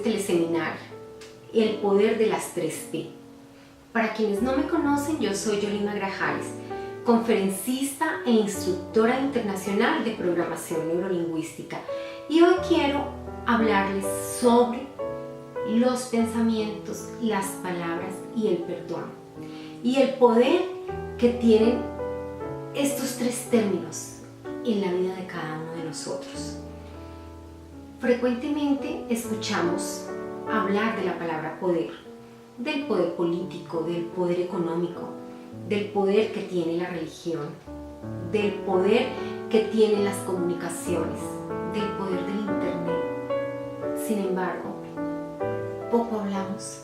teleseminario, El poder de las 3P. Para quienes no me conocen, yo soy Yolima Grajales, conferencista e instructora internacional de programación neurolingüística, y hoy quiero hablarles sobre los pensamientos, las palabras y el perdón, y el poder que tienen estos tres términos en la vida de cada uno de nosotros. Frecuentemente escuchamos hablar de la palabra poder, del poder político, del poder económico, del poder que tiene la religión, del poder que tienen las comunicaciones, del poder del internet. Sin embargo, poco hablamos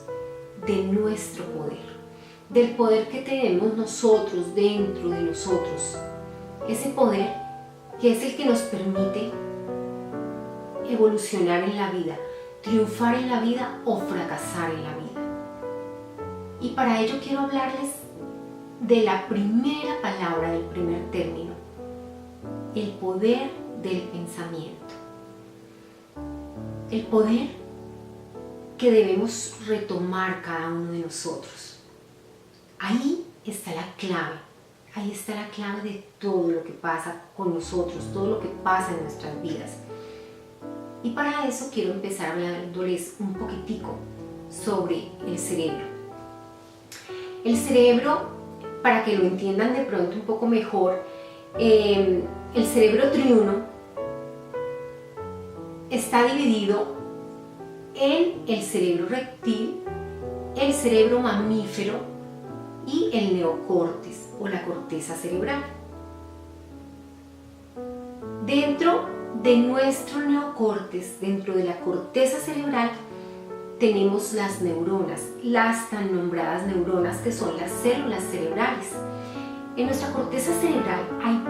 de nuestro poder, del poder que tenemos nosotros dentro de nosotros, ese poder que es el que nos permite evolucionar en la vida, triunfar en la vida o fracasar en la vida. Y para ello quiero hablarles de la primera palabra del primer término, el poder del pensamiento. El poder que debemos retomar cada uno de nosotros. Ahí está la clave de todo lo que pasa con nosotros, todo lo que pasa en nuestras vidas. Y para eso quiero empezar hablándoles un poquitico sobre el cerebro. El cerebro, para que lo entiendan de pronto un poco mejor, el cerebro triuno está dividido en el cerebro reptil, el cerebro mamífero y el neocórtex o la corteza cerebral. Dentro de nuestro neocórtex, dentro de la corteza cerebral, tenemos las neuronas, las tan nombradas neuronas que son las células cerebrales. En nuestra corteza cerebral hay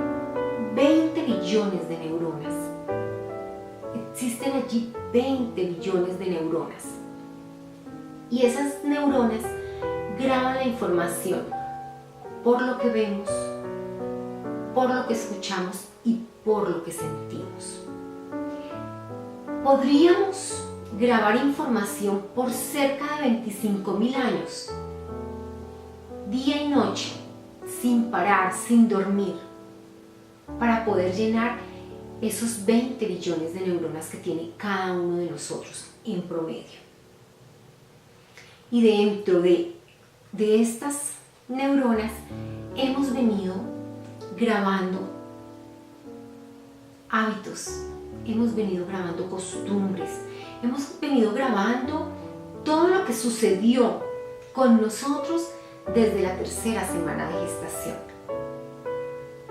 20 billones de neuronas. Existen allí 20 billones de neuronas. Y esas neuronas graban la información por lo que vemos, por lo que escuchamos y por lo que sentimos. Podríamos grabar información por cerca de 25.000 años, día y noche, sin parar, sin dormir, para poder llenar esos 20 billones de neuronas que tiene cada uno de nosotros en promedio. Y dentro de estas neuronas hemos venido grabando hábitos, hemos venido grabando costumbres, hemos venido grabando todo lo que sucedió con nosotros desde la tercera semana de gestación.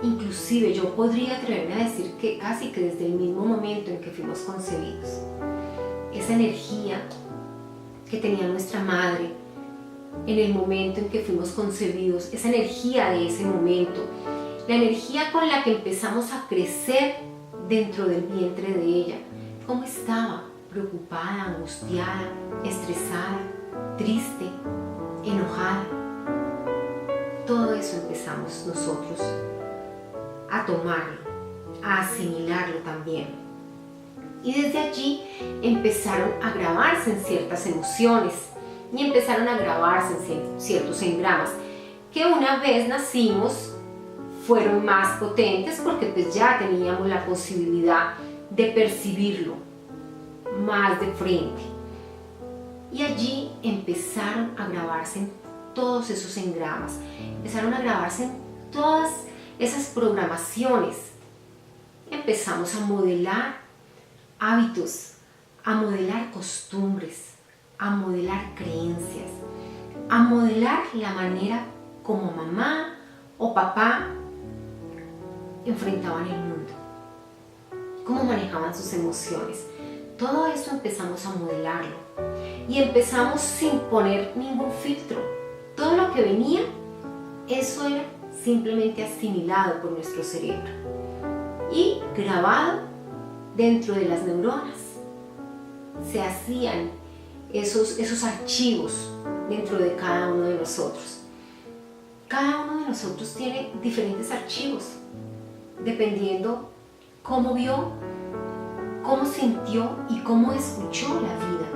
Inclusive yo podría atreverme a decir que casi que desde el mismo momento en que fuimos concebidos. Esa energía que tenía nuestra madre en el momento en que fuimos concebidos, esa energía de ese momento, la energía con la que empezamos a crecer dentro del vientre de ella, cómo estaba, preocupada, angustiada, estresada, triste, enojada. Todo eso empezamos nosotros a tomarlo, a asimilarlo también. Y desde allí empezaron a grabarse en ciertas emociones y empezaron a grabarse en ciertos engramas que una vez nacimos fueron más potentes porque pues ya teníamos la posibilidad de percibirlo más de frente. Y allí empezaron a grabarse en todos esos engramas, empezaron a grabarse en todas esas programaciones. Empezamos a modelar hábitos, a modelar costumbres, a modelar creencias, a modelar la manera como mamá o papá enfrentaban el mundo, cómo manejaban sus emociones. Todo eso empezamos a modelarlo y empezamos sin poner ningún filtro. Todo lo que venía, eso era simplemente asimilado por nuestro cerebro y grabado dentro de las neuronas. Se hacían esos archivos dentro de cada uno de nosotros. Cada uno de nosotros tiene diferentes archivos, dependiendo cómo vio, cómo sintió y cómo escuchó la vida.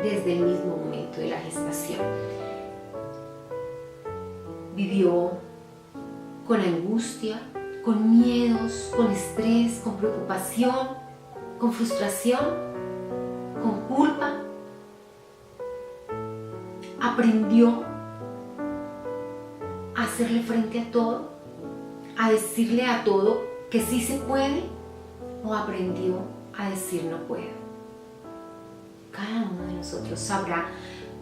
desde el mismo momento de la gestación. Vivió con angustia, con miedos, con estrés, con preocupación, con frustración, con culpa. Aprendió a hacerle frente a todo, a decirle a todo que sí se puede, o aprendió a decir no puedo. Cada uno de nosotros sabrá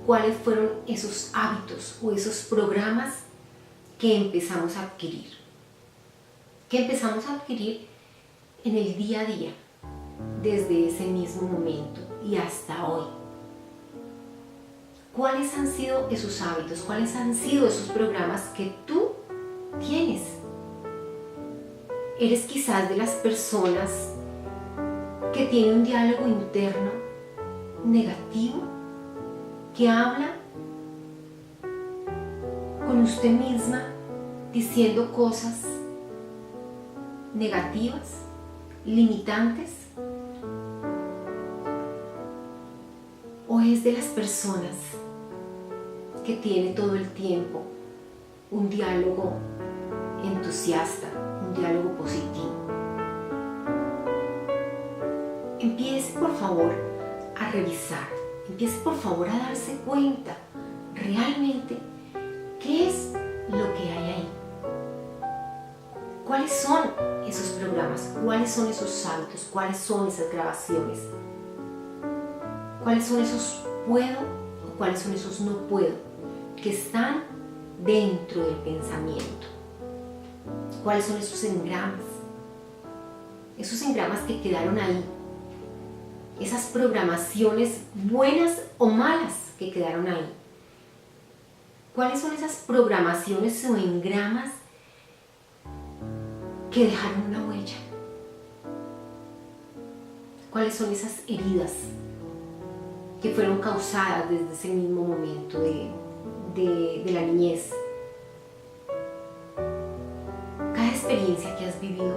cuáles fueron esos hábitos o esos programas que empezamos a adquirir. Que empezamos a adquirir en el día a día, desde ese mismo momento y hasta hoy. ¿Cuáles han sido esos hábitos? ¿Cuáles han sido esos programas que tú tienes? Eres quizás de las personas que tiene un diálogo interno negativo, que habla con usted misma diciendo cosas negativas, limitantes, o es de las personas que tiene todo el tiempo un diálogo entusiasta, un diálogo positivo. Empiece por favor a revisar, empiece por favor a darse cuenta realmente qué es lo que hay ahí. ¿Cuáles son esos programas? ¿Cuáles son esos hábitos? ¿Cuáles son esas grabaciones? ¿Cuáles son esos puedo o cuáles son esos no puedo que están dentro del pensamiento? ¿Cuáles son esos engramas? Esos engramas que quedaron ahí. Esas programaciones buenas o malas que quedaron ahí. ¿Cuáles son esas programaciones o engramas que dejaron una huella? ¿Cuáles son esas heridas que fueron causadas desde ese mismo momento de la niñez? Cada experiencia que has vivido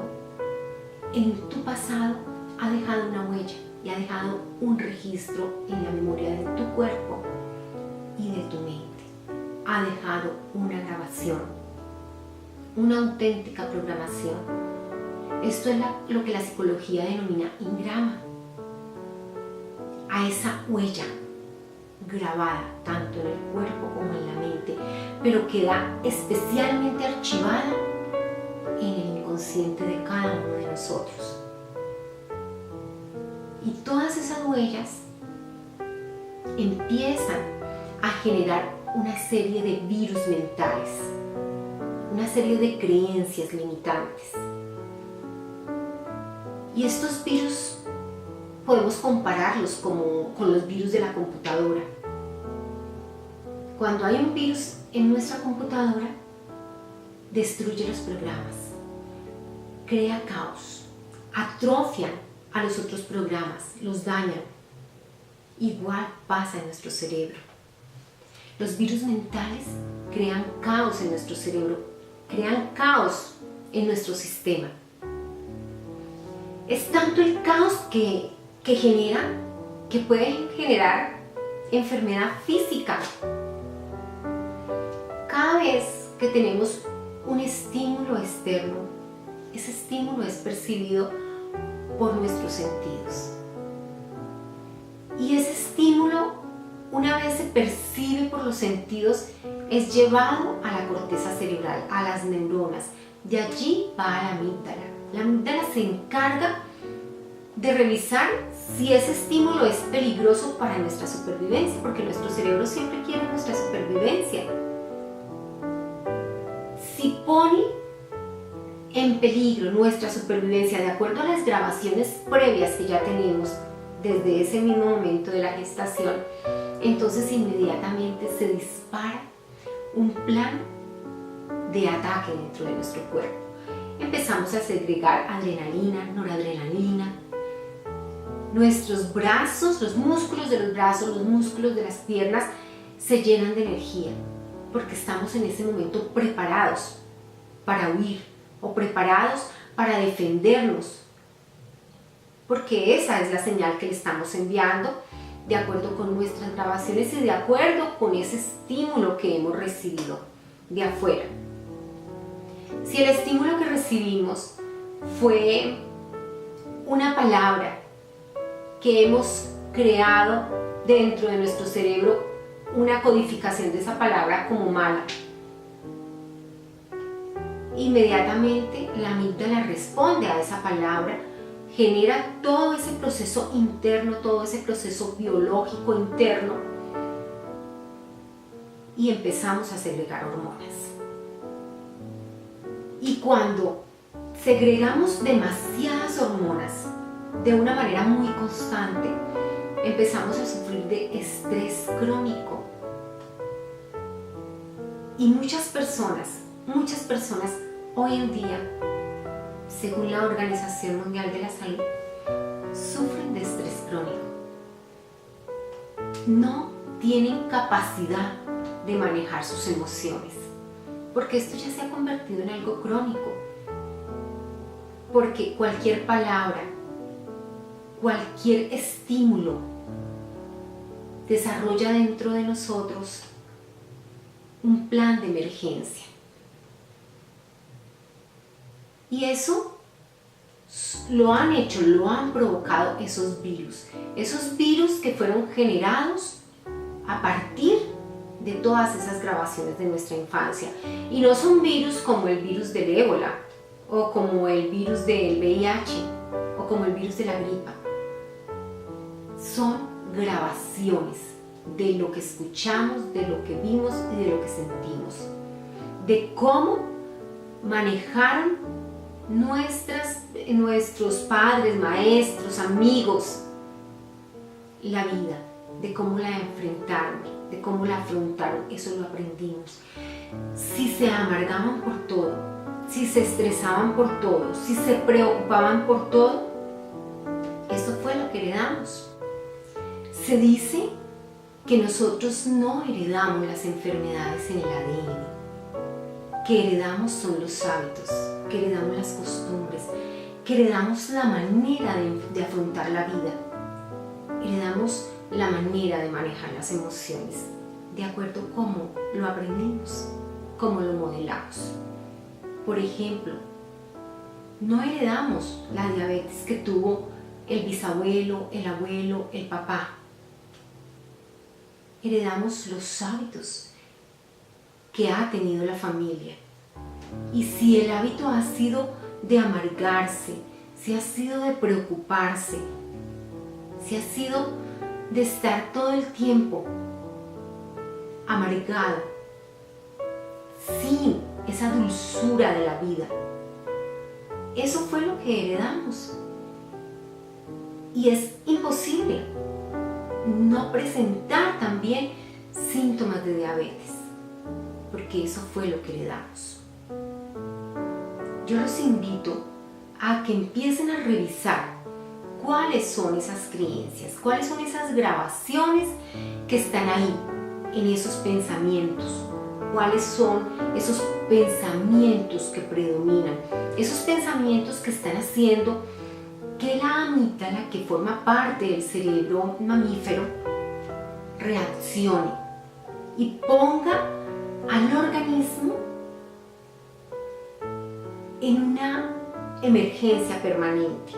en tu pasado ha dejado una huella y ha dejado un registro en la memoria de tu cuerpo y de tu mente. Ha dejado una grabación, una auténtica programación. Esto es lo que la psicología denomina engrama. A esa huella grabada tanto en el cuerpo como en la mente, pero queda especialmente archivada en el inconsciente de cada uno de nosotros. Y todas esas huellas empiezan a generar una serie de virus mentales, una serie de creencias limitantes. Y estos virus podemos compararlos con los virus de la computadora. Cuando hay un virus en nuestra computadora, destruye los programas, crea caos, atrofian a los otros programas, los dañan. Igual pasa en nuestro cerebro. Los virus mentales crean caos en nuestro cerebro, crean caos en nuestro sistema. Es tanto el caos que generan que pueden generar enfermedad física. Cada vez que tenemos un estímulo externo, ese estímulo es percibido por nuestros sentidos. Y ese estímulo, una vez se percibe por los sentidos, es llevado a la corteza cerebral, a las neuronas. De allí va a la amígdala. La amígdala se encarga de revisar si ese estímulo es peligroso para nuestra supervivencia, porque nuestro cerebro siempre quiere nuestra supervivencia. Si pone en peligro nuestra supervivencia de acuerdo a las grabaciones previas que ya tenemos desde ese mismo momento de la gestación, entonces inmediatamente se dispara un plan de ataque dentro de nuestro cuerpo. Empezamos a segregar adrenalina, noradrenalina. Nuestros brazos, los músculos de los brazos, los músculos de las piernas se llenan de energía porque estamos en ese momento preparados para huir o preparados para defendernos, porque esa es la señal que le estamos enviando de acuerdo con nuestras grabaciones y de acuerdo con ese estímulo que hemos recibido de afuera. Si el estímulo que recibimos fue una palabra que hemos creado dentro de nuestro cerebro, una codificación de esa palabra como mala, inmediatamente la amígdala responde a esa palabra, genera todo ese proceso interno, todo ese proceso biológico interno y empezamos a segregar hormonas. Y cuando segregamos demasiadas hormonas de una manera muy constante, empezamos a sufrir de estrés crónico. Y muchas personas hoy en día, según la Organización Mundial de la Salud, sufren de estrés crónico. No tienen capacidad de manejar sus emociones, porque esto ya se ha convertido en algo crónico. Porque cualquier palabra, cualquier estímulo desarrolla dentro de nosotros un plan de emergencia. Y eso lo han hecho, lo han provocado esos virus que fueron generados a partir de todas esas grabaciones de nuestra infancia. Y no son virus como el virus del ébola, o como el virus del VIH, o como el virus de la gripa. Son grabaciones de lo que escuchamos, de lo que vimos y de lo que sentimos, de cómo manejaron nuestros padres, maestros, amigos la vida, de cómo la enfrentaron, de cómo la afrontaron. Eso lo aprendimos. Si se amargaban por todo, si se estresaban por todo, si se preocupaban por todo, eso fue lo que heredamos. Se dice que nosotros no heredamos las enfermedades en el ADN, que heredamos son los hábitos, que heredamos las costumbres, que heredamos la manera de afrontar la vida, heredamos la manera de manejar las emociones, de acuerdo a cómo lo aprendimos, cómo lo modelamos. Por ejemplo, no heredamos la diabetes que tuvo el bisabuelo, el abuelo, el papá. Heredamos los hábitos que ha tenido la familia. Y si el hábito ha sido de amargarse, si ha sido de preocuparse, si ha sido de estar todo el tiempo amargado, sin esa dulzura de la vida, eso fue lo que heredamos. Y es imposible no presentar también síntomas de diabetes, porque eso fue lo que heredamos. Yo los invito a que empiecen a revisar cuáles son esas creencias, cuáles son esas grabaciones que están ahí, en esos pensamientos, cuáles son esos pensamientos que predominan, esos pensamientos que están haciendo que la amígdala, que forma parte del cerebro mamífero, reaccione y ponga al organismo en una emergencia permanente.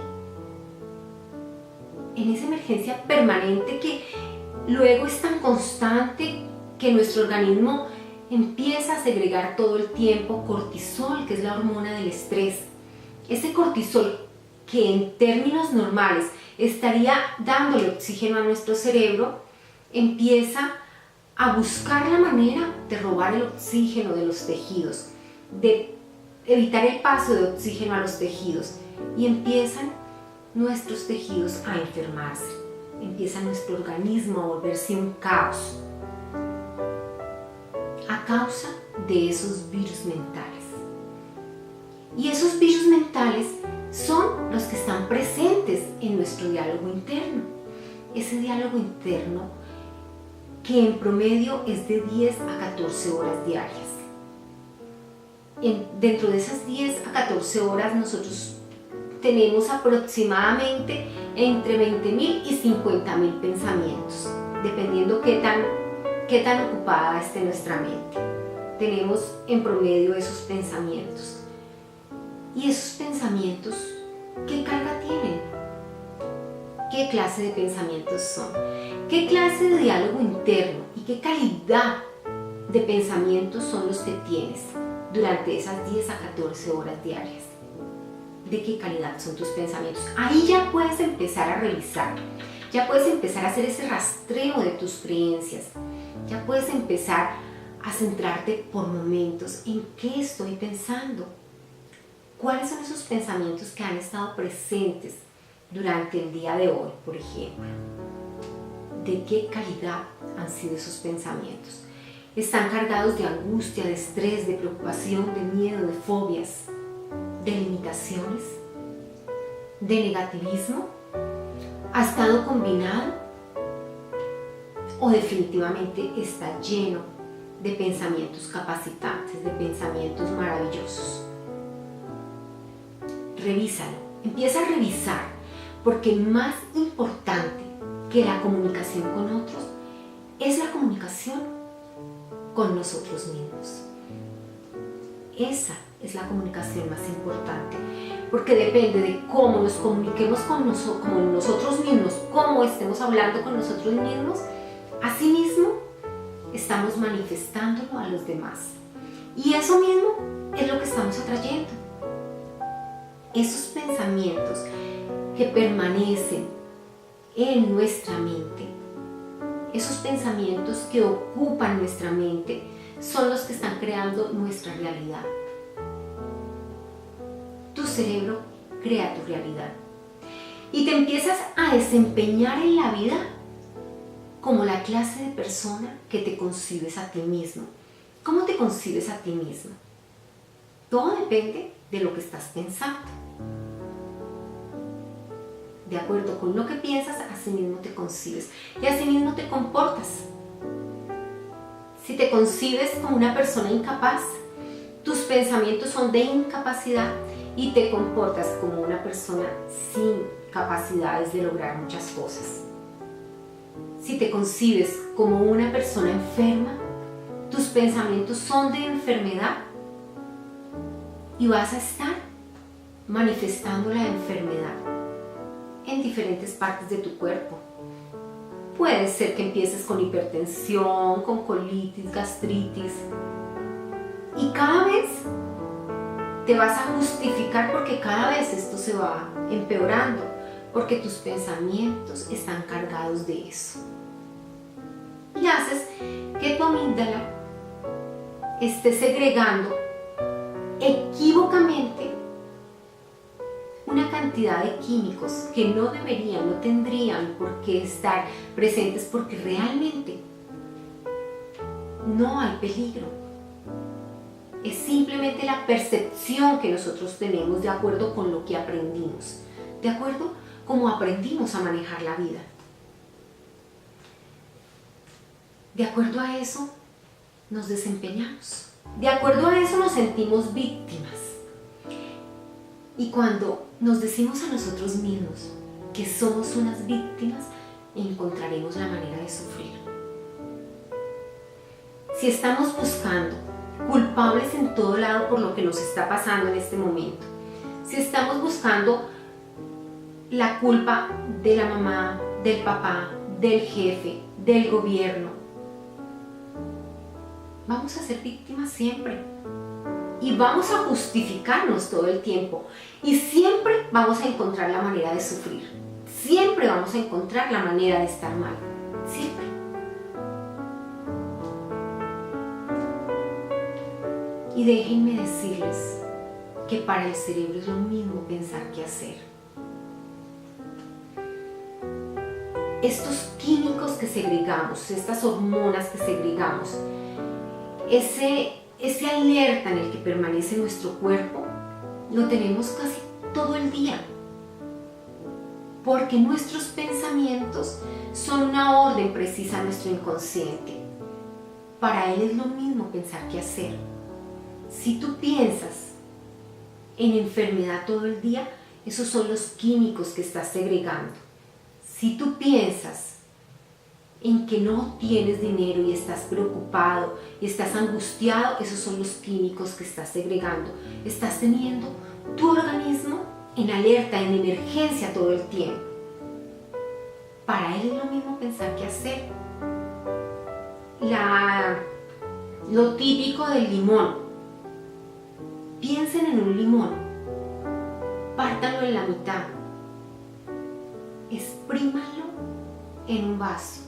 En esa emergencia permanente que luego es tan constante que nuestro organismo empieza a segregar todo el tiempo cortisol, que es la hormona del estrés. Ese cortisol que en términos normales estaría dándole oxígeno a nuestro cerebro, empieza a buscar la manera de robar el oxígeno de los tejidos, de evitar el paso de oxígeno a los tejidos, y empiezan nuestros tejidos a enfermarse, empieza nuestro organismo a volverse un caos a causa de esos virus mentales. Y esos virus mentales son los que están presentes en nuestro diálogo interno. Ese diálogo interno que en promedio es de 10 a 14 horas diarias. Dentro de esas 10 a 14 horas nosotros tenemos aproximadamente entre 20.000 y 50.000 pensamientos, dependiendo qué tan ocupada esté nuestra mente. Tenemos en promedio esos pensamientos. ¿Y esos pensamientos qué carga tienen? ¿Qué clase de pensamientos son? ¿Qué clase de diálogo interno y qué calidad de pensamientos son los que tienes durante esas 10 a 14 horas diarias? ¿De qué calidad son tus pensamientos? Ahí ya puedes empezar a revisar, ya puedes empezar a hacer ese rastreo de tus creencias, ya puedes empezar a centrarte por momentos en qué estoy pensando, cuáles son esos pensamientos que han estado presentes durante el día de hoy, por ejemplo. ¿De qué calidad han sido esos pensamientos? ¿Están cargados de angustia, de estrés, de preocupación, de miedo, de fobias, de limitaciones, de negativismo? ¿Ha estado combinado? ¿O definitivamente está lleno de pensamientos capacitantes, de pensamientos maravillosos? Revísalo, empieza a revisar, porque más importante que la comunicación con otros es la comunicación con nosotros mismos. Esa es la comunicación más importante, porque depende de cómo nos comuniquemos con nosotros mismos, cómo estemos hablando con nosotros mismos, asimismo estamos manifestándolo a los demás. Y eso mismo es lo que estamos atrayendo. Esos pensamientos que permanecen en nuestra mente, esos pensamientos que ocupan nuestra mente, son los que están creando nuestra realidad. Tu cerebro crea tu realidad y te empiezas a desempeñar en la vida como la clase de persona que te concibes a ti mismo. ¿Cómo te concibes a ti mismo? Todo depende de lo que estás pensando. De acuerdo con lo que piensas, así mismo te concibes y así mismo te comportas. Si te concibes como una persona incapaz, tus pensamientos son de incapacidad y te comportas como una persona sin capacidades de lograr muchas cosas. Si te concibes como una persona enferma, tus pensamientos son de enfermedad y vas a estar manifestando la enfermedad en diferentes partes de tu cuerpo. Puede ser que empieces con hipertensión, con colitis, gastritis, y cada vez te vas a justificar porque cada vez esto se va empeorando, porque tus pensamientos están cargados de eso. Y haces que tu amígdala esté segregando equívocamente una cantidad de químicos que no deberían, no tendrían por qué estar presentes, porque realmente no hay peligro. Es simplemente la percepción que nosotros tenemos de acuerdo con lo que aprendimos, de acuerdo como aprendimos a manejar la vida. De acuerdo a eso nos desempeñamos, de acuerdo a eso nos sentimos víctimas. Y cuando nos decimos a nosotros mismos que somos unas víctimas, encontraremos la manera de sufrir. Si estamos buscando culpables en todo lado por lo que nos está pasando en este momento, si estamos buscando la culpa de la mamá, del papá, del jefe, del gobierno, vamos a ser víctimas siempre. Y vamos a justificarnos todo el tiempo. Y siempre vamos a encontrar la manera de sufrir. Siempre vamos a encontrar la manera de estar mal. Siempre. Y déjenme decirles que para el cerebro es lo mismo pensar que hacer. Estos químicos que segregamos, estas hormonas que segregamos, ese alerta en el que permanece nuestro cuerpo, lo tenemos casi todo el día, porque nuestros pensamientos son una orden precisa a nuestro inconsciente. Para él es lo mismo pensar que hacer. Si tú piensas en enfermedad todo el día, Esos son los químicos que estás segregando. Si tú piensas en que no tienes dinero y estás preocupado y estás angustiado, esos son los químicos que estás segregando. Estás teniendo tu organismo en alerta, en emergencia todo el tiempo. Para él es lo mismo pensar que hacer. Lo típico del limón. Piensen en un limón. Pártanlo en la mitad. Exprímanlo en un vaso.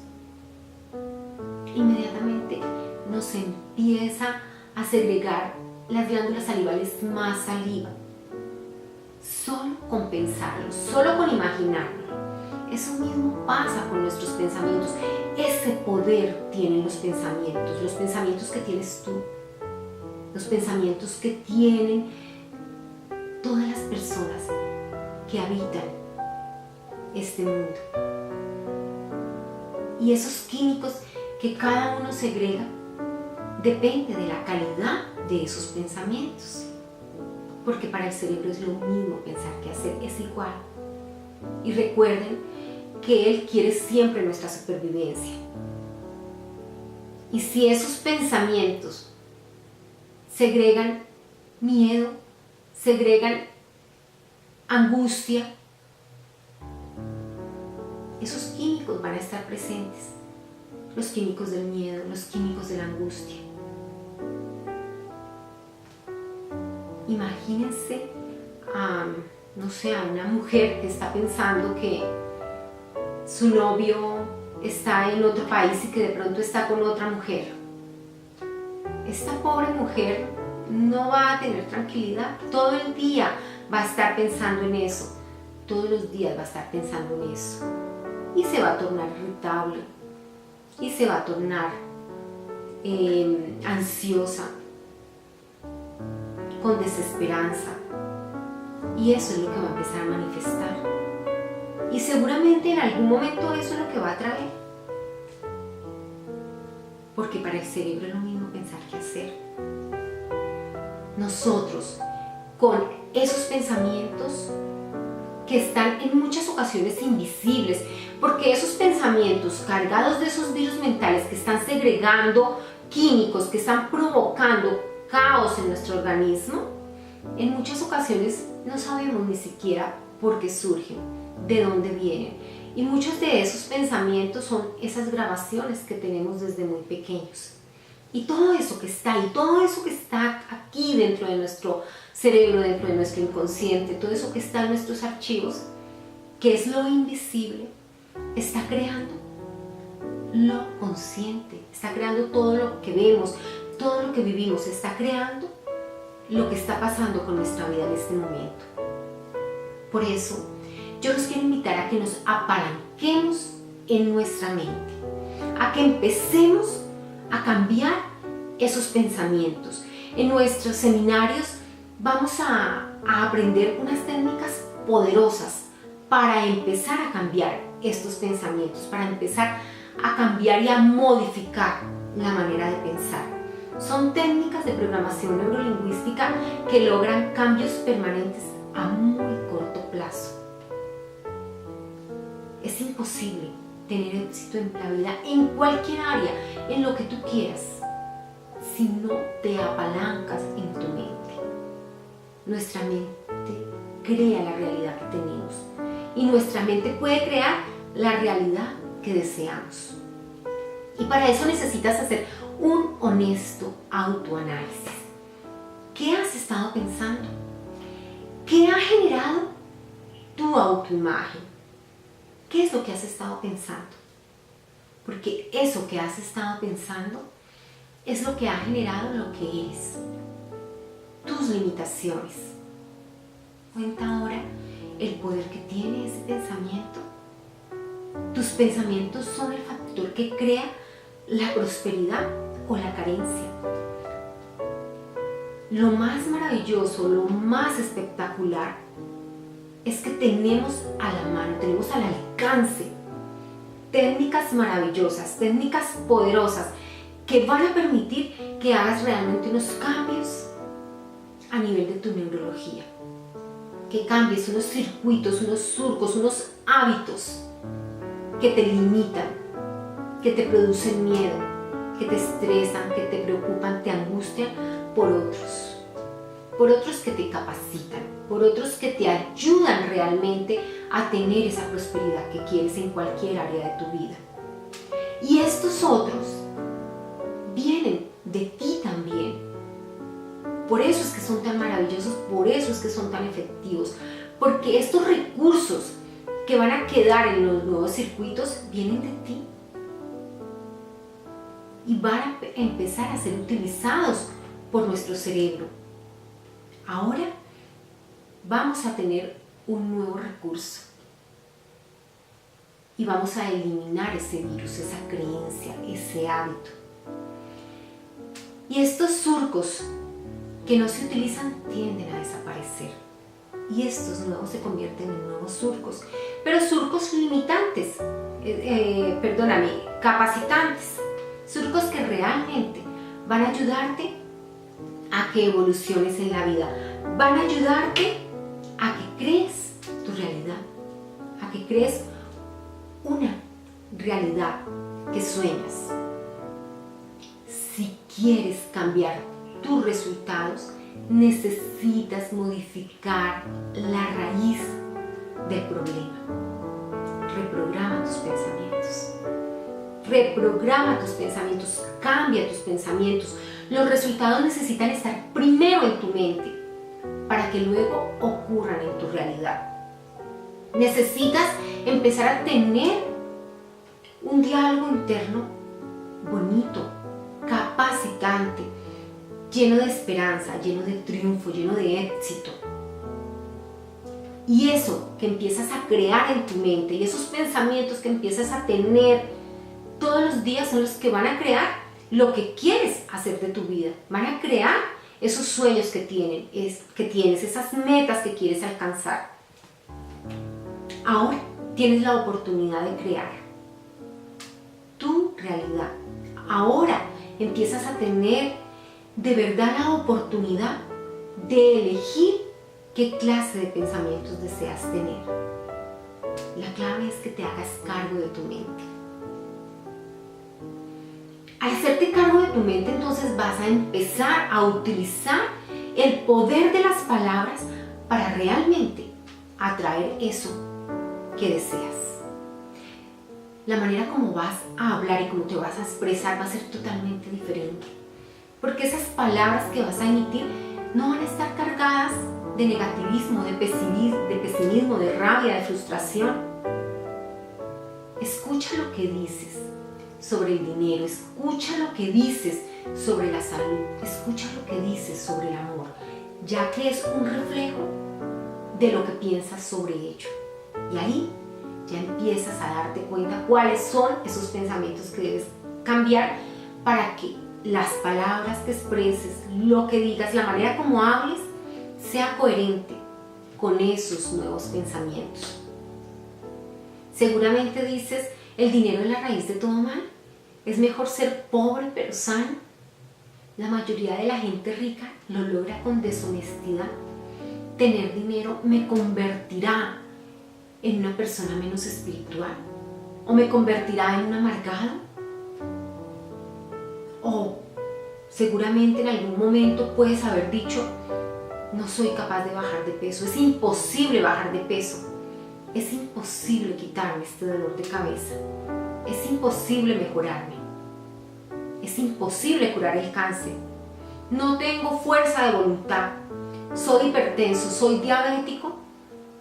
Inmediatamente nos empieza a segregar las glándulas salivales más saliva. Solo con pensarlo, solo con imaginarlo. Eso mismo pasa con nuestros pensamientos. Ese poder tienen los pensamientos que tienes tú, los pensamientos que tienen todas las personas que habitan este mundo. Y esos químicos que cada uno segrega depende de la calidad de esos pensamientos. Porque para el cerebro es lo mismo pensar que hacer, es igual. Y recuerden que él quiere siempre nuestra supervivencia. Y si esos pensamientos segregan miedo, segregan angustia, esos químicos van a estar presentes. Los químicos del miedo, los químicos de la angustia. Imagínense a una mujer que está pensando que su novio está en otro país y que de pronto está con otra mujer. Esta pobre mujer no va a tener tranquilidad. Todo el día va a estar pensando en eso. Todos los días va a estar pensando en eso. Y se va a tornar irritable. Y se va a tornar ansiosa, con desesperanza. Y eso es lo que va a empezar a manifestar. Y seguramente en algún momento eso es lo que va a traer. Porque para el cerebro es lo mismo pensar que hacer. Nosotros, con esos pensamientos que están en muchas ocasiones invisibles, porque esos pensamientos cargados de esos virus mentales que están segregando químicos, que están provocando caos en nuestro organismo, en muchas ocasiones no sabemos ni siquiera por qué surgen, de dónde vienen. Y muchos de esos pensamientos son esas grabaciones que tenemos desde muy pequeños. Y todo eso que está ahí, todo eso que está aquí dentro de nuestro cerebro, dentro de nuestro inconsciente, todo eso que está en nuestros archivos, que es lo invisible, está creando lo consciente, está creando todo lo que vemos, todo lo que vivimos, está creando lo que está pasando con nuestra vida en este momento. Por eso, yo los quiero invitar a que nos apalanquemos en nuestra mente, a que empecemos a cambiar esos pensamientos. En nuestros seminarios vamos a aprender unas técnicas poderosas para empezar a cambiar estos pensamientos, para empezar a cambiar y a modificar la manera de pensar. Son técnicas de programación neurolingüística que logran cambios permanentes a muy corto plazo. Es imposible tener éxito en la vida, en cualquier área, en lo que tú quieras, si no te apalancas en tu mente. Nuestra mente crea la realidad que tenemos y nuestra mente puede crear la realidad que deseamos. Y para eso necesitas hacer un honesto autoanálisis. ¿Qué has estado pensando? ¿Qué ha generado tu autoimagen? ¿Qué es lo que has estado pensando? Porque eso que has estado pensando es lo que ha generado lo que eres. Tus limitaciones. Cuenta ahora el poder que tiene ese pensamiento. Tus pensamientos son el factor que crea la prosperidad o la carencia. Lo más maravilloso, lo más espectacular es que tenemos a la mano, tenemos al alcance técnicas maravillosas, técnicas poderosas que van a permitir que hagas realmente unos cambios a nivel de tu neurología, que cambies unos circuitos, unos surcos, unos hábitos que te limitan, que te producen miedo, que te estresan, que te preocupan, te angustian por otros que te capacitan, por otros que te ayudan realmente a tener esa prosperidad que quieres en cualquier área de tu vida. Y estos otros vienen de ti también. Por eso es que son tan maravillosos, por eso es que son tan efectivos, porque estos recursos que van a quedar en los nuevos circuitos vienen de ti y van a empezar a ser utilizados por nuestro cerebro. Ahora vamos a tener un nuevo recurso y vamos a eliminar ese virus, esa creencia, ese hábito. Y estos surcos que no se utilizan tienden a desaparecer y estos nuevos se convierten en nuevos surcos, pero surcos limitantes, capacitantes, surcos que realmente van a ayudarte a que evoluciones en la vida, van a ayudarte a que crees tu realidad, a que crees una realidad que sueñas. Si quieres cambiar tus resultados, necesitas modificar la raíz del problema. Reprograma tus pensamientos. Reprograma tus pensamientos, cambia tus pensamientos. Los resultados necesitan estar primero en tu mente para que luego ocurran en tu realidad. Necesitas empezar a tener un diálogo interno bonito, capacitante, lleno de esperanza, lleno de triunfo, lleno de éxito. Y eso que empiezas a crear en tu mente y esos pensamientos que empiezas a tener todos los días son los que van a crear lo que quieres hacer de tu vida. Van a crear esos sueños que tienes, esas metas que quieres alcanzar. Ahora tienes la oportunidad de crear tu realidad. Ahora empiezas a tener de verdad la oportunidad de elegir qué clase de pensamientos deseas tener. La clave es que te hagas cargo de tu mente. Al hacerte cargo de tu mente, entonces vas a empezar a utilizar el poder de las palabras para realmente atraer eso que deseas. La manera como vas a hablar y como te vas a expresar va a ser totalmente diferente, porque esas palabras que vas a emitir no van a estar cargadas de negativismo, de pesimismo, de rabia, de frustración. Escucha lo que dices sobre el dinero, escucha lo que dices sobre la salud, escucha lo que dices sobre el amor, ya que es un reflejo de lo que piensas sobre ello. Y ahí ya empiezas a darte cuenta cuáles son esos pensamientos que debes cambiar para que las palabras que expreses, lo que digas, la manera como hables, sea coherente con esos nuevos pensamientos. Seguramente dices, el dinero es la raíz de todo mal. Es mejor ser pobre pero sano. La mayoría de la gente rica lo logra con deshonestidad. Tener dinero me convertirá en una persona menos espiritual, o me convertirá en un amargado, o seguramente en algún momento puedes haber dicho, no soy capaz de bajar de peso, es imposible bajar de peso, es imposible quitarme este dolor de cabeza, es imposible mejorarme, es imposible curar el cáncer, no tengo fuerza de voluntad, soy hipertenso, soy diabético,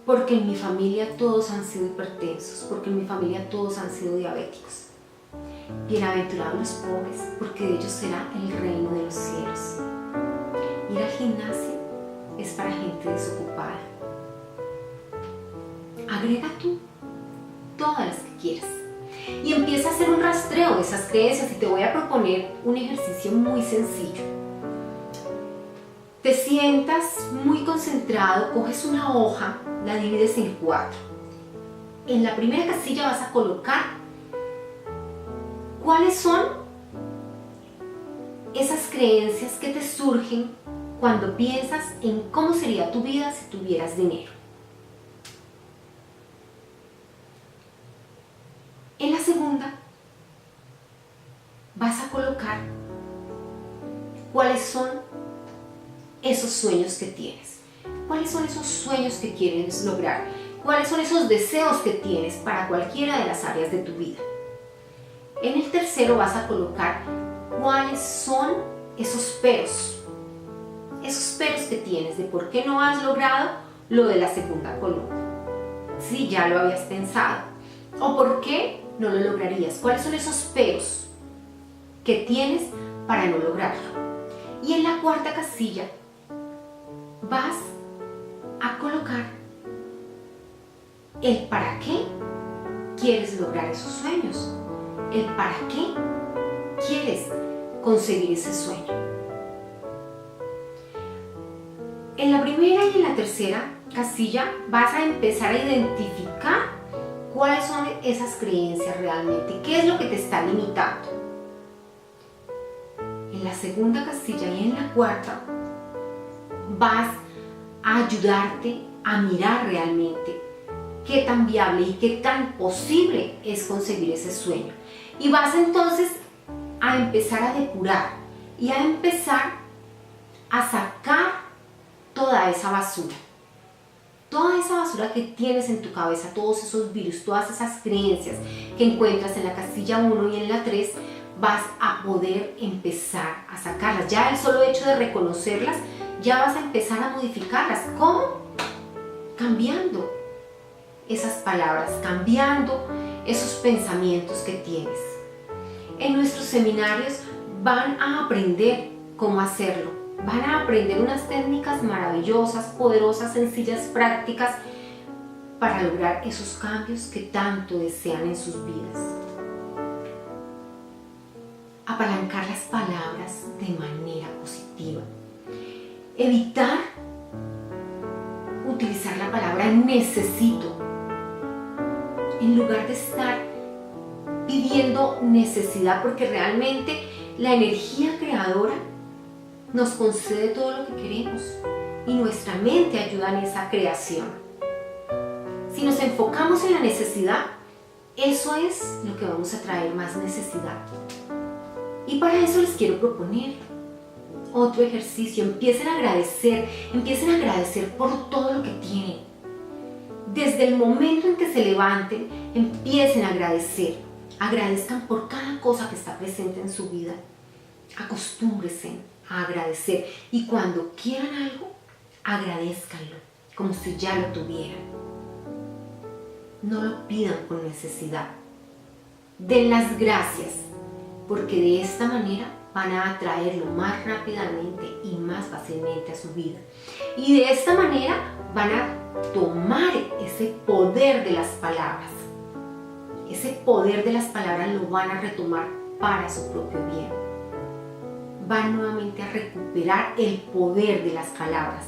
porque en mi familia todos han sido hipertensos, porque en mi familia todos han sido diabéticos. Bienaventurados los pobres, porque de ellos será el reino de los cielos. Ir al gimnasio es para gente desocupada. Agrega tú todas las que quieras y empieza a hacer un rastreo de esas creencias, y te voy a proponer un ejercicio muy sencillo. Te sientas muy concentrado, coges una hoja, la divides en 4. En la primera casilla vas a colocar cuáles son esas creencias que te surgen cuando piensas en cómo sería tu vida si tuvieras dinero. vas a colocar cuáles son esos sueños que tienes, cuáles son esos sueños que quieres lograr, cuáles son esos deseos que tienes para cualquiera de las áreas de tu vida. En el tercero vas a colocar cuáles son esos peros que tienes de por qué no has logrado lo de la segunda columna. Si ya lo habías pensado, o por qué no lo lograrías, cuáles son esos peros que tienes para no lograrlo. Y en la cuarta casilla vas a colocar el para qué quieres lograr esos sueños, el para qué quieres conseguir ese sueño. En la primera y en la tercera casilla vas a empezar a identificar cuáles son esas creencias realmente, qué es lo que te está limitando. En la segunda casilla y en la cuarta vas a ayudarte a mirar realmente qué tan viable y qué tan posible es conseguir ese sueño. Y vas entonces a empezar a depurar y a empezar a sacar toda esa basura que tienes en tu cabeza, todos esos virus, todas esas creencias que encuentras en la casilla 1 y en la 3, vas a poder empezar a sacarlas. Ya el solo hecho de reconocerlas, ya vas a empezar a modificarlas. ¿Cómo? Cambiando esas palabras, cambiando esos pensamientos que tienes. En nuestros seminarios van a aprender cómo hacerlo. Van a aprender unas técnicas maravillosas, poderosas, sencillas, prácticas para lograr esos cambios que tanto desean en sus vidas. Apalancar las palabras de manera positiva. Evitar utilizar la palabra necesito. En lugar de estar pidiendo necesidad, porque realmente la energía creadora nos concede todo lo que queremos y nuestra mente ayuda en esa creación. Si nos enfocamos en la necesidad, eso es lo que vamos a traer, más necesidad. Y para eso les quiero proponer otro ejercicio. Empiecen a agradecer por todo lo que tienen. Desde el momento en que se levanten, empiecen a agradecer. Agradezcan por cada cosa que está presente en su vida. Acostúmbrense a agradecer y cuando quieran algo, agradézcanlo como si ya lo tuvieran. No lo pidan con necesidad. Den las gracias, porque de esta manera van a atraerlo más rápidamente y más fácilmente a su vida. Y de esta manera van a tomar ese poder de las palabras. Ese poder de las palabras lo van a retomar para su propio bien. Van nuevamente a recuperar el poder de las palabras.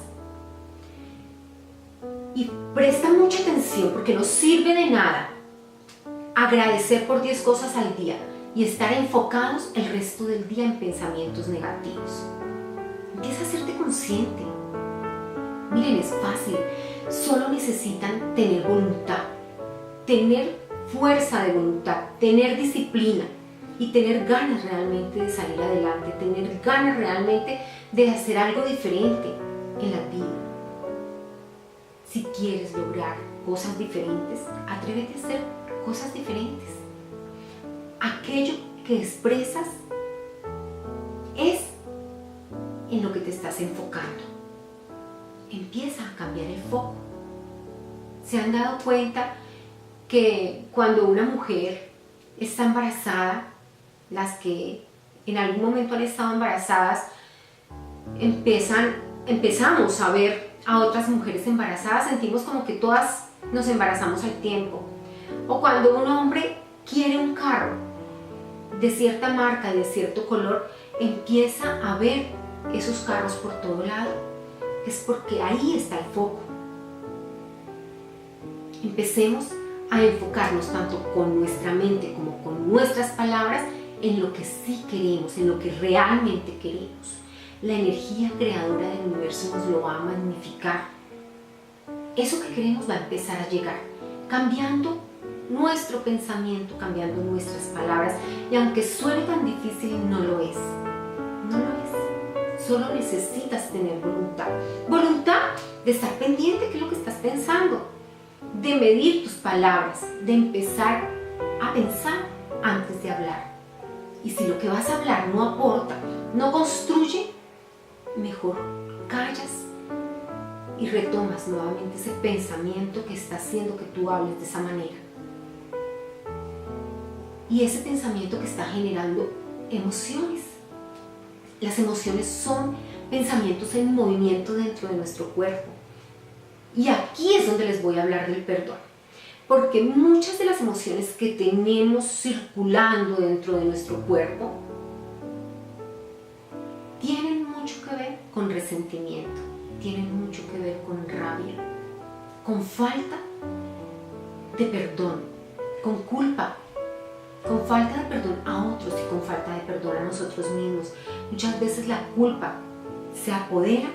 Y presta mucha atención, porque no sirve de nada agradecer por 10 cosas al día y estar enfocados el resto del día en pensamientos negativos. Empieza a hacerte consciente. Miren, es fácil. Solo necesitan tener voluntad, tener fuerza de voluntad, tener disciplina y tener ganas realmente de salir adelante, tener ganas realmente de hacer algo diferente en la vida. Si quieres lograr cosas diferentes, atrévete a hacer cosas diferentes. Aquello que expresas es en lo que te estás enfocando. Empieza a cambiar el foco. ¿Se han dado cuenta que cuando una mujer está embarazada, las que en algún momento han estado embarazadas, empezamos a ver a otras mujeres embarazadas, sentimos como que todas nos embarazamos al tiempo? O cuando un hombre quiere un carro de cierta marca y de cierto color, empieza a ver esos carros por todo lado. Es porque ahí está el foco. Empecemos a enfocarnos tanto con nuestra mente como con nuestras palabras en lo que sí queremos, en lo que realmente queremos. La energía creadora del universo nos lo va a magnificar. Eso que queremos va a empezar a llegar, cambiando nuestro pensamiento, cambiando nuestras palabras. Y aunque suene tan difícil, no lo es. No lo es. Solo necesitas tener voluntad. Voluntad de estar pendiente de qué es lo que estás pensando, de medir tus palabras, de empezar a pensar antes de hablar. Y si lo que vas a hablar no aporta, no construye, mejor callas y retomas nuevamente ese pensamiento que está haciendo que tú hables de esa manera. Y ese pensamiento que está generando emociones. Las emociones son pensamientos en movimiento dentro de nuestro cuerpo. Y aquí es donde les voy a hablar del perdón. Porque muchas de las emociones que tenemos circulando dentro de nuestro cuerpo tienen mucho que ver con resentimiento, tienen mucho que ver con rabia, con falta de perdón, con culpa, con falta de perdón a otros y con falta de perdón a nosotros mismos. Muchas veces la culpa se apodera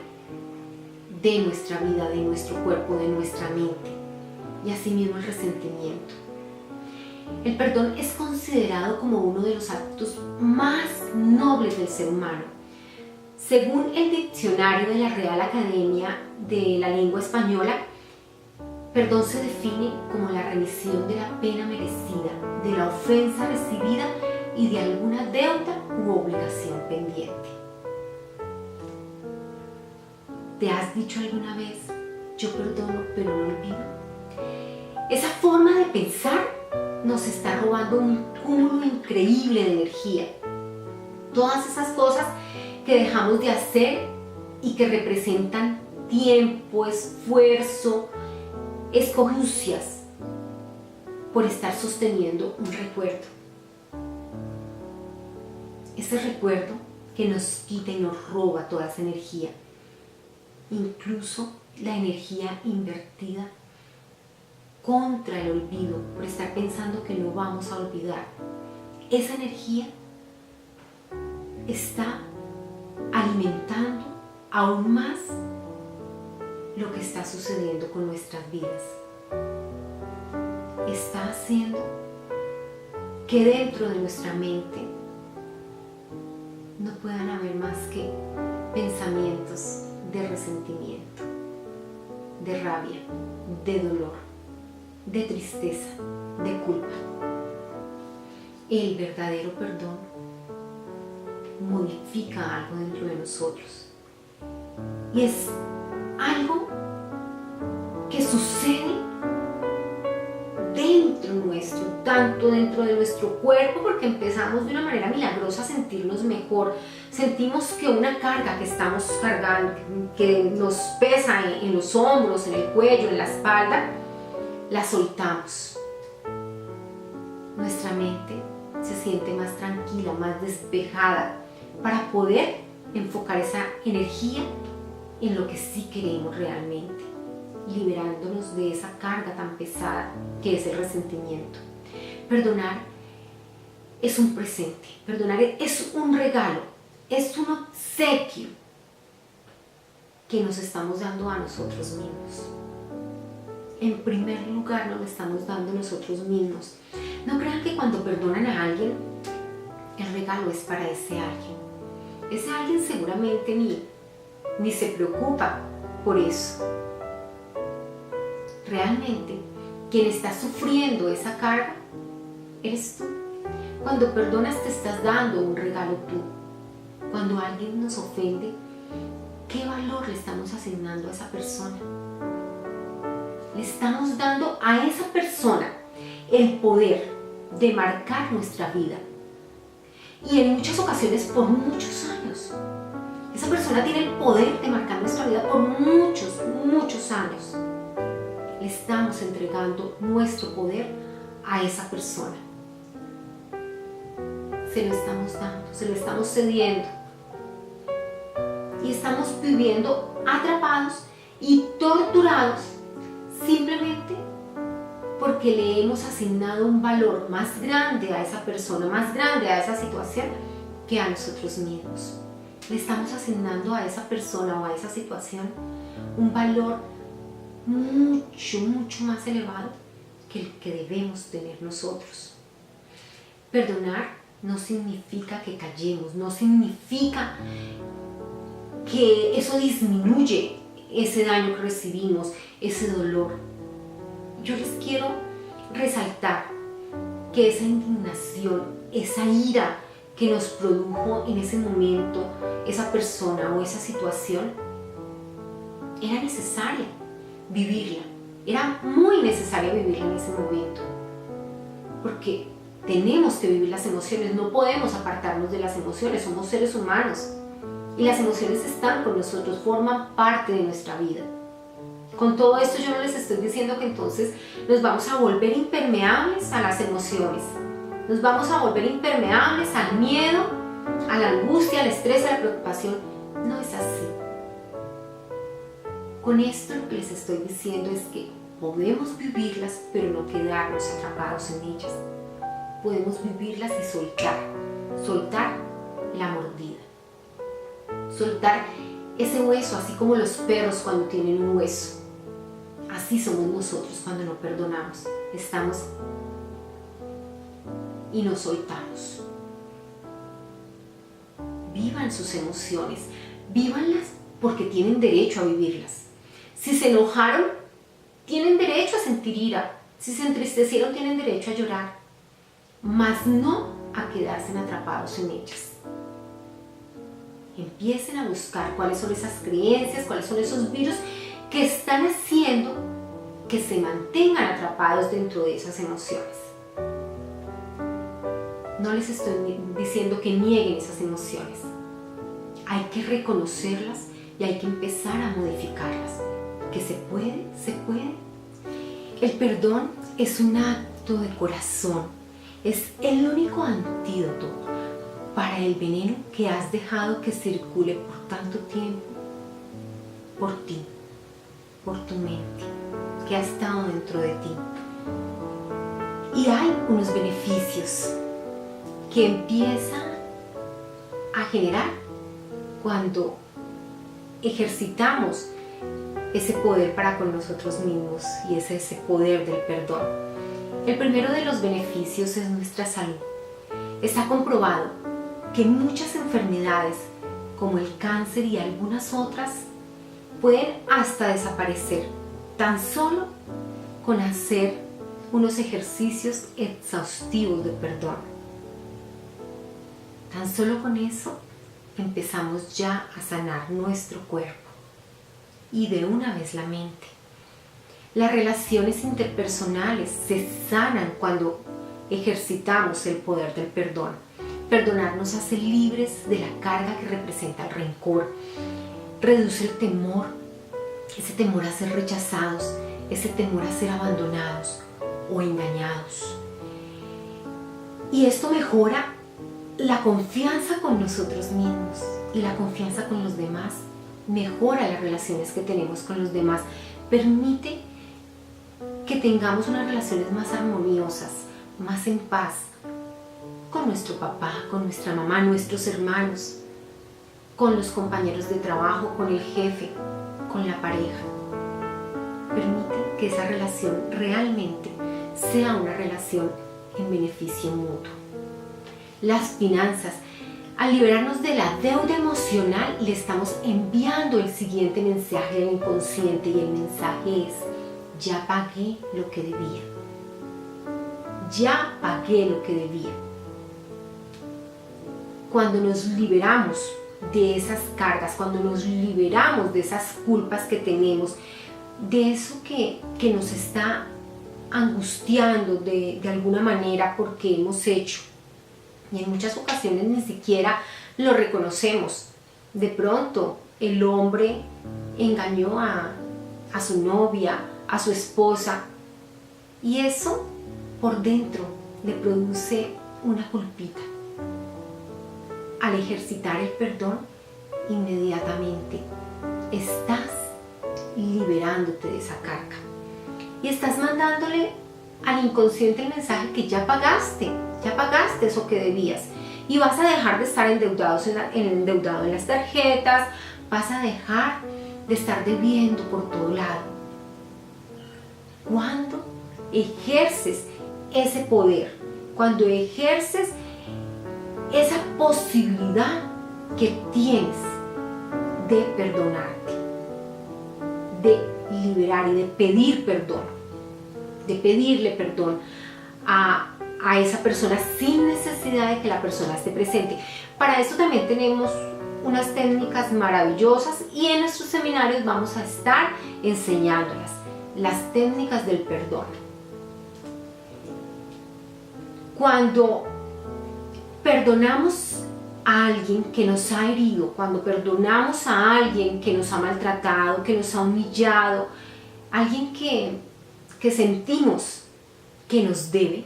de nuestra vida, de nuestro cuerpo, de nuestra mente, y asimismo el resentimiento. El perdón es considerado como uno de los actos más nobles del ser humano. Según el diccionario de la Real Academia de la Lengua Española, perdón se define como la remisión de la pena merecida, de la ofensa recibida y de alguna deuda u obligación pendiente. ¿Te has dicho alguna vez, yo perdono pero no olvido? Esa forma de pensar nos está robando un cúmulo increíble de energía. Todas esas cosas que dejamos de hacer y que representan tiempo, esfuerzo, escogencias por estar sosteniendo un recuerdo. Ese recuerdo que nos quita y nos roba toda esa energía, incluso la energía invertida contra el olvido, por estar pensando que no vamos a olvidar. Esa energía está alimentando aún más lo que está sucediendo con nuestras vidas. Está haciendo que dentro de nuestra mente no puedan haber más que pensamientos de resentimiento, de rabia, de dolor, de tristeza, de culpa. El verdadero perdón modifica algo dentro de nosotros y es algo que sucede dentro nuestro, tanto dentro de nuestro cuerpo, porque empezamos de una manera milagrosa a sentirnos mejor. Sentimos que una carga que estamos cargando, que nos pesa en los hombros, en el cuello, en la espalda, la soltamos. Nuestra mente se siente más tranquila, más despejada, para poder enfocar esa energía en lo que sí queremos realmente, liberándonos de esa carga tan pesada que es el resentimiento. Perdonar es un presente, perdonar es un regalo, es un obsequio que nos estamos dando a nosotros mismos. En primer lugar nos lo estamos dando a nosotros mismos. No crean que cuando perdonan a alguien, el regalo es para ese alguien. Ese alguien seguramente ni se preocupa por eso. Realmente, quien está sufriendo esa carga, eres tú. Cuando perdonas te estás dando un regalo tú. Cuando alguien nos ofende, ¿qué valor le estamos asignando a esa persona? Le estamos dando a esa persona el poder de marcar nuestra vida. Y en muchas ocasiones por muchos años. Esa persona tiene el poder de marcar nuestra vida por muchos, muchos años. Le estamos entregando nuestro poder a esa persona. Se lo estamos dando, se lo estamos cediendo. Y estamos viviendo atrapados y torturados simplemente porque le hemos asignado un valor más grande a esa persona, más grande a esa situación que a nosotros mismos. Le estamos asignando a esa persona o a esa situación un valor mucho, mucho más elevado que el que debemos tener nosotros. Perdonar no significa que callemos, no significa que eso disminuye ese daño que recibimos, ese dolor. Yo les quiero resaltar que esa indignación, esa ira que nos produjo en ese momento esa persona o esa situación, era necesaria vivirla. Era muy necesaria vivirla en ese momento. Porque tenemos que vivir las emociones, no podemos apartarnos de las emociones, somos seres humanos. Y las emociones están con nosotros, forman parte de nuestra vida. Con todo esto yo no les estoy diciendo que entonces nos vamos a volver impermeables a las emociones. Nos vamos a volver impermeables al miedo, a la angustia, al estrés, a la preocupación. No es así. Con esto lo que les estoy diciendo es que podemos vivirlas, pero no quedarnos atrapados en ellas. Podemos vivirlas y soltar la mordida. Soltar ese hueso, así como los perros cuando tienen un hueso. Así somos nosotros cuando no perdonamos. Estamos y nos soltamos. Vivan sus emociones, vívanlas porque tienen derecho a vivirlas. Si se enojaron, tienen derecho a sentir ira. Si se entristecieron, tienen derecho a llorar, mas no a quedarse atrapados en ellas. Empiecen a buscar cuáles son esas creencias, cuáles son esos virus que están haciendo que se mantengan atrapados dentro de esas emociones. No les estoy diciendo que nieguen esas emociones. Hay que reconocerlas y hay que empezar a modificarlas. ¿Que se puede? Se puede. El perdón es un acto de corazón. Es el único antídoto para el veneno que has dejado que circule por tanto tiempo, por ti, por tu mente, que ha estado dentro de ti. Y hay unos beneficios que empiezan a generar cuando ejercitamos ese poder para con nosotros mismos, y es ese poder del perdón. El primero de los beneficios es nuestra salud. Está comprobado que muchas enfermedades, como el cáncer y algunas otras, pueden hasta desaparecer tan solo con hacer unos ejercicios exhaustivos de perdón. Tan solo con eso empezamos ya a sanar nuestro cuerpo y de una vez la mente. Las relaciones interpersonales se sanan cuando ejercitamos el poder del perdón. Perdonar nos hace libres de la carga que representa el rencor, reduce el temor, ese temor a ser rechazados, ese temor a ser abandonados o engañados. Y esto mejora la confianza con nosotros mismos y la confianza con los demás. Mejora las relaciones que tenemos con los demás, permite que tengamos unas relaciones más armoniosas, más en paz, con nuestro papá, con nuestra mamá, nuestros hermanos, con los compañeros de trabajo, con el jefe, con la pareja. Permite que esa relación realmente sea una relación en beneficio mutuo. Las finanzas. Al liberarnos de la deuda emocional, le estamos enviando el siguiente mensaje al inconsciente, y el mensaje es: ya pagué lo que debía. Ya pagué lo que debía. Cuando nos liberamos de esas cargas, cuando nos liberamos de esas culpas que tenemos, de eso que nos está angustiando de alguna manera porque hemos hecho, y en muchas ocasiones ni siquiera lo reconocemos. De pronto el hombre engañó a su novia, a su esposa, y eso por dentro le produce una culpita. Al ejercitar el perdón, inmediatamente estás liberándote de esa carga y estás mandándole al inconsciente el mensaje que ya pagaste eso que debías, y vas a dejar de estar endeudado en las tarjetas, vas a dejar de estar debiendo por todo lado. ¿Cuándo ejerces ese poder, cuando ejerces esa posibilidad que tienes de perdonarte, de liberar y de pedir perdón, de pedirle perdón a esa persona sin necesidad de que la persona esté presente. Para esto también tenemos unas técnicas maravillosas y en nuestros seminarios vamos a estar enseñándolas, las técnicas del perdón. Cuando perdonamos a alguien que nos ha herido, cuando perdonamos a alguien que nos ha maltratado, que nos ha humillado, alguien que sentimos que nos debe,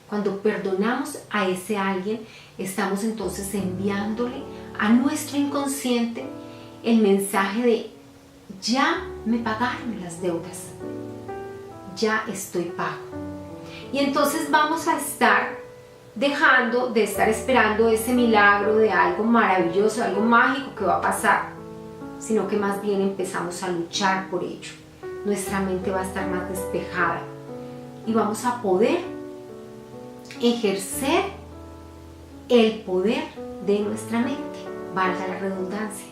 cuando perdonamos a ese alguien, estamos entonces enviándole a nuestro inconsciente el mensaje de: ya me pagaron las deudas, ya estoy pago. Y entonces vamos a estar dejando de estar esperando ese milagro de algo maravilloso, algo mágico que va a pasar, sino que más bien empezamos a luchar por ello. Nuestra mente va a estar más despejada y vamos a poder ejercer el poder de nuestra mente, valga la redundancia.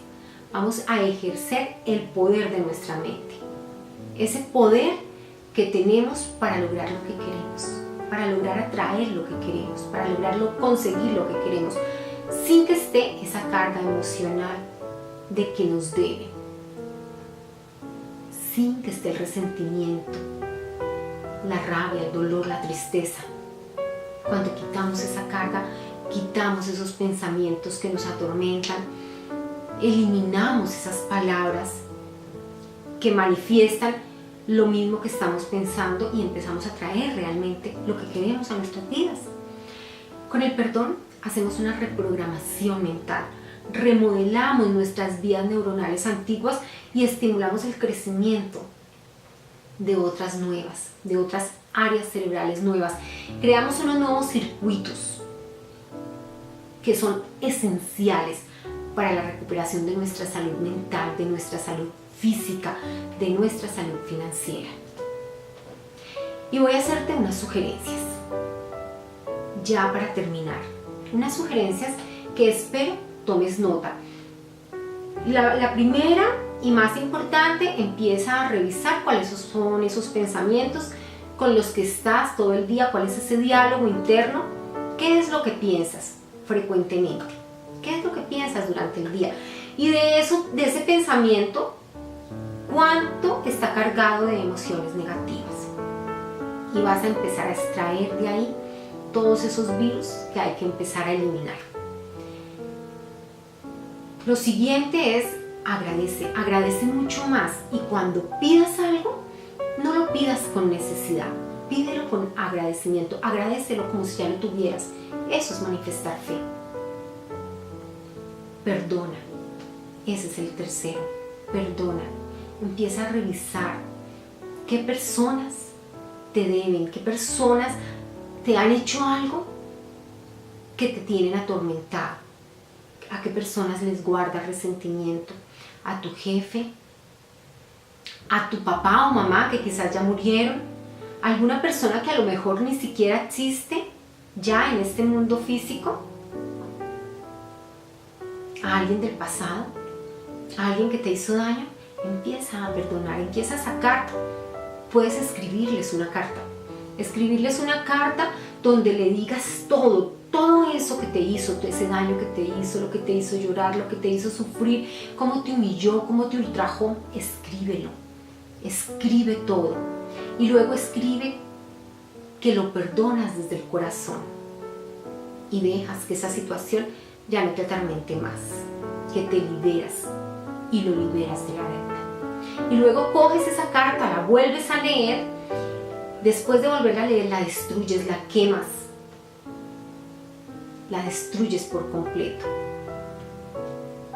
Vamos a ejercer el poder de nuestra mente, ese poder que tenemos para lograr lo que queremos, para lograr atraer lo que queremos, para lograrlo conseguir lo que queremos, sin que esté esa carga emocional de que nos debe, sin que esté el resentimiento, la rabia, el dolor, la tristeza. Cuando quitamos esa carga, quitamos esos pensamientos que nos atormentan, eliminamos esas palabras que manifiestan lo mismo que estamos pensando y empezamos a traer realmente lo que queremos a nuestras vidas. Con el perdón hacemos una reprogramación mental, remodelamos nuestras vías neuronales antiguas y estimulamos el crecimiento de otras nuevas, de otras áreas cerebrales nuevas. Creamos unos nuevos circuitos que son esenciales para la recuperación de nuestra salud mental, de nuestra salud física, de nuestra salud financiera. Y voy a hacerte unas sugerencias, ya para terminar. Unas sugerencias que espero tomes nota. La primera y más importante, empieza a revisar cuáles son esos pensamientos con los que estás todo el día, cuál es ese diálogo interno, qué es lo que piensas frecuentemente, qué es lo que piensas durante el día. Y de ese pensamiento, ¿cuánto está cargado de emociones negativas? Y vas a empezar a extraer de ahí todos esos virus que hay que empezar a eliminar. Lo siguiente es agradece mucho más, y cuando pidas algo, no lo pidas con necesidad, pídelo con agradecimiento, agradécelo como si ya lo tuvieras. Eso es manifestar fe. Perdona, ese es el tercero, perdona. Empieza a revisar qué personas te deben, qué personas te han hecho algo que te tienen atormentado, a qué personas les guardas resentimiento, a tu jefe, a tu papá o mamá que quizás ya murieron, a alguna persona que a lo mejor ni siquiera existe ya en este mundo físico, a alguien del pasado, a alguien que te hizo daño. Empieza a perdonar, empieza a sacar. Puedes escribirles una carta donde le digas todo eso que te hizo, ese daño que te hizo, lo que te hizo llorar, lo que te hizo sufrir, cómo te humilló, cómo te ultrajó. Escríbelo, escribe todo y luego escribe que lo perdonas desde el corazón y dejas que esa situación ya no te atormente más, que te liberas y lo liberas de la deuda. Y luego coges esa carta, la vuelves a leer. Después de volverla a leer, la destruyes, la quemas, la destruyes por completo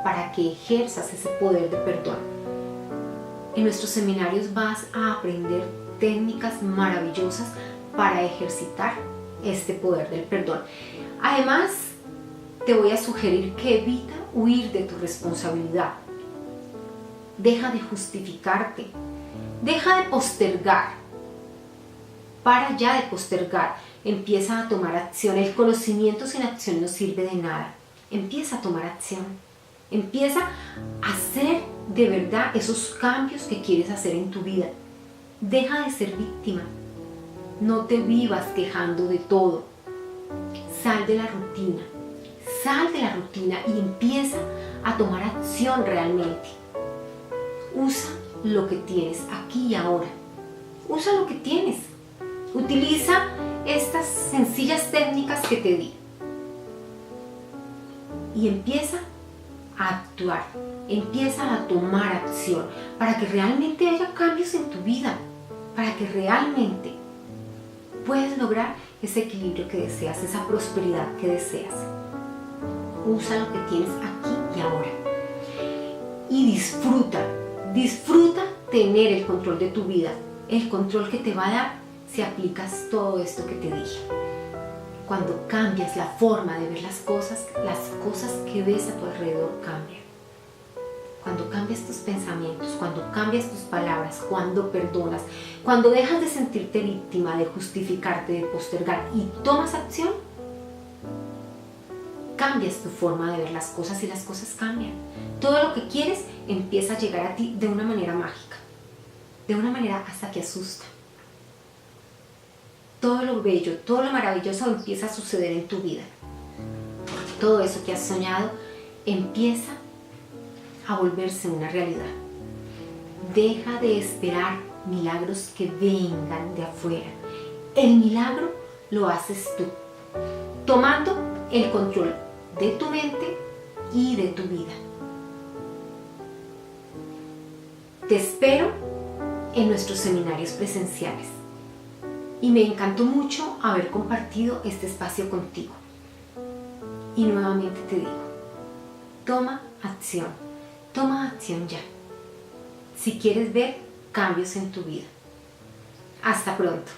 para que ejerzas ese poder de perdón. En nuestros seminarios vas a aprender técnicas maravillosas para ejercitar este poder del perdón. Además, te voy a sugerir que evita huir de tu responsabilidad. Deja de justificarte, deja de postergar. para ya de postergar, empieza a tomar acción. El conocimiento sin acción no sirve de nada. Empieza a tomar acción. Empieza a hacer de verdad esos cambios que quieres hacer en tu vida. Deja de ser víctima. No te vivas quejando de todo. Sal de la rutina. Sal de la rutina y empieza a tomar acción realmente. Usa lo que tienes aquí y ahora. Usa lo que tienes. Utiliza estas sencillas técnicas que te di. Y empieza a actuar. Empieza a tomar acción para que realmente haya cambios en tu vida. Para que realmente puedas lograr ese equilibrio que deseas, esa prosperidad que deseas. Usa lo que tienes aquí y ahora. Y disfruta tener el control de tu vida. El control que te va a dar si aplicas todo esto que te dije. Cuando cambias la forma de ver las cosas que ves a tu alrededor cambian. Cuando cambias tus pensamientos, cuando cambias tus palabras, cuando perdonas, cuando dejas de sentirte víctima, de justificarte, de postergar y tomas acción, cambias tu forma de ver las cosas y las cosas cambian. Todo lo que quieres empieza a llegar a ti de una manera mágica, de una manera hasta que asusta. Todo lo bello, todo lo maravilloso empieza a suceder en tu vida. Todo eso que has soñado empieza a volverse una realidad. Deja de esperar milagros que vengan de afuera. El milagro lo haces tú, tomando el control de tu mente y de tu vida. Te espero en nuestros seminarios presenciales y me encantó mucho haber compartido este espacio contigo. Y nuevamente te digo, toma acción ya, si quieres ver cambios en tu vida. Hasta pronto.